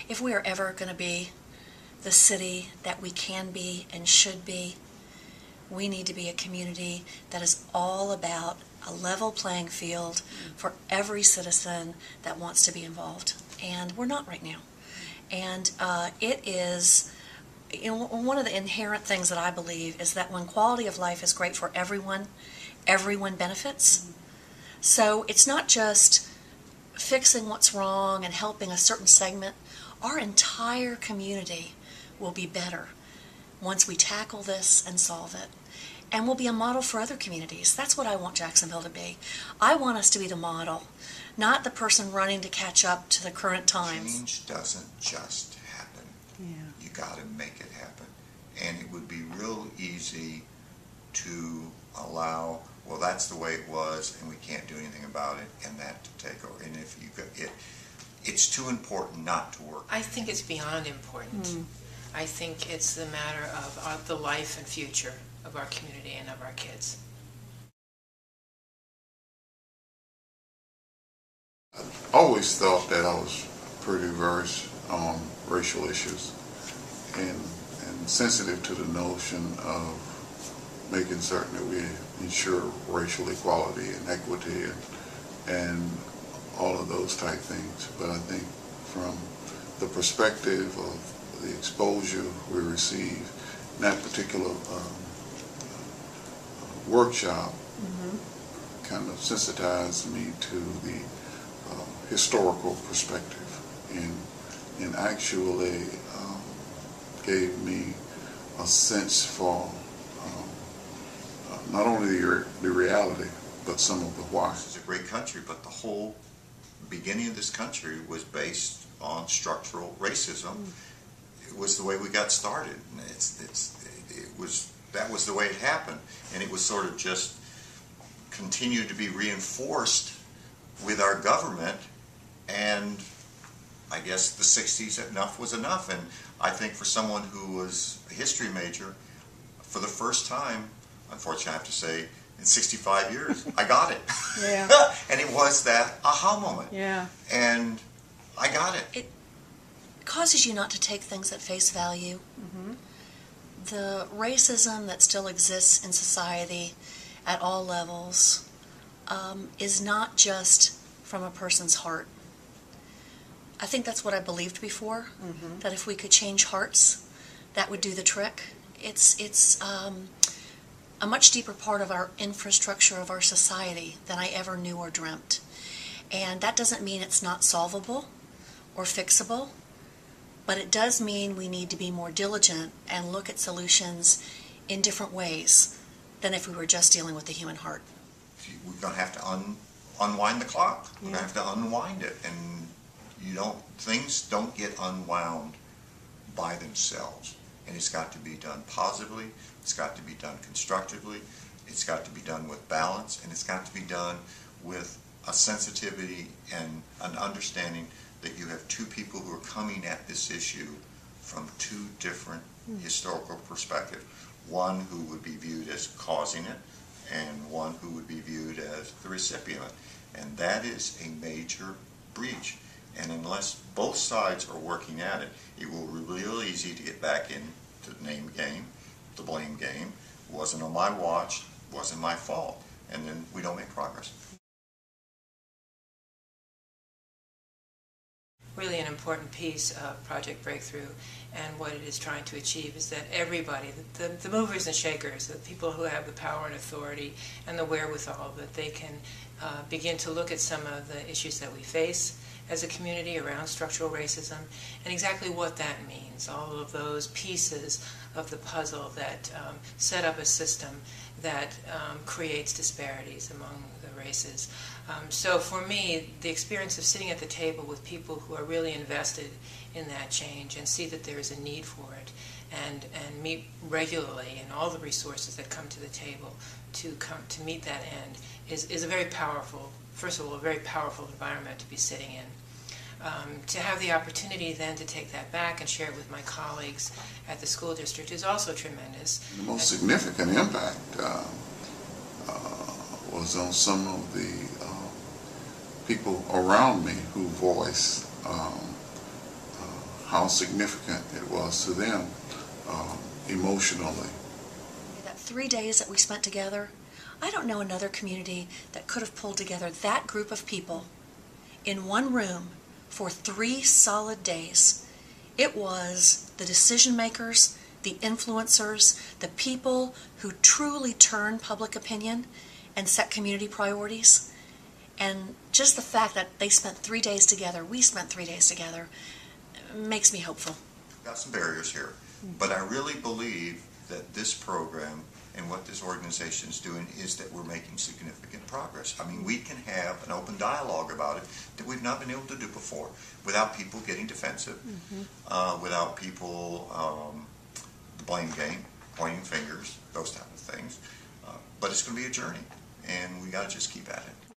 if we are ever going to be the city that we can be and should be, we need to be a community that is all about a level playing field for every citizen that wants to be involved. And we're not right now. And it is, one of the inherent things that I believe is that when quality of life is great for everyone, everyone benefits. So it's not just fixing what's wrong and helping a certain segment. Our entire community will be better once we tackle this and solve it. And we'll be a model for other communities. That's what I want Jacksonville to be. I want us to be the model, not the person running to catch up to the current times. Change doesn't just happen. Yeah. You got to make it happen. And it would be real easy to allow, well, that's the way it was, and we can't do anything about it, and that to take over. And if you could, it's too important not to work. I think it's beyond important. I think it's the matter of the life and future of our community and of our kids. I always thought that I was pretty versed on racial issues and sensitive to the notion of making certain that we ensure racial equality and equity and all of those type things. But I think from the perspective of the exposure we receive in that particular workshop kind of sensitized me to the historical perspective and actually gave me a sense for not only the reality but some of the why. This is a great country, but the whole beginning of this country was based on structural racism. It was the way we got started. That was the way it happened, and it was sort of just continued to be reinforced with our government. And I guess the 60s, enough was enough. And I think for someone who was a history major, for the first time, unfortunately I have to say, in 65 years, I got it. Yeah. And it was that aha moment. Yeah. And I got it. It causes you not to take things at face value. The racism that still exists in society at all levels is not just from a person's heart. I think that's what I believed before, that if we could change hearts, that would do the trick. It's a much deeper part of our infrastructure of our society than I ever knew or dreamt. And that doesn't mean it's not solvable or fixable, but it does mean we need to be more diligent and look at solutions in different ways than if we were just dealing with the human heart. We're going to have to unwind the clock. We're going to have to unwind it. And things don't get unwound by themselves. And it's got to be done positively. It's got to be done constructively. It's got to be done with balance. And it's got to be done with a sensitivity and an understanding that you have two people who are coming at this issue from two different historical perspectives. One who would be viewed as causing it, and one who would be viewed as the recipient. And that is a major breach. And unless both sides are working at it, it will be real easy to get back into the name game, the blame game. It wasn't on my watch, it wasn't my fault. And then we don't make progress. Really an important piece of Project Breakthrough and what it is trying to achieve is that everybody, the movers and shakers, the people who have the power and authority and the wherewithal, that they can begin to look at some of the issues that we face as a community around structural racism and exactly what that means, all of those pieces of the puzzle that set up a system that creates disparities among the races. So for me, the experience of sitting at the table with people who are really invested in that change and see that there is a need for it and meet regularly and all the resources that come to the table to meet that end is a very powerful, first of all, a very powerful environment to be sitting in. To have the opportunity then to take that back and share it with my colleagues at the school district is also tremendous. The most significant impact was on some of the how significant it was to them emotionally. That 3 days that we spent together, I don't know another community that could have pulled together that group of people in one room for 3 solid days. It was the decision makers, the influencers, the people who truly turn public opinion and set community priorities. And just the fact that they spent 3 days together, we spent 3 days together, makes me hopeful. Got some barriers here, but I really believe that this program and what this organization is doing is that we're making significant progress. I mean, we can have an open dialogue about it that we've not been able to do before without people getting defensive, without people, the blame game, pointing fingers, those type of things. But it's going to be a journey, and we got to just keep at it.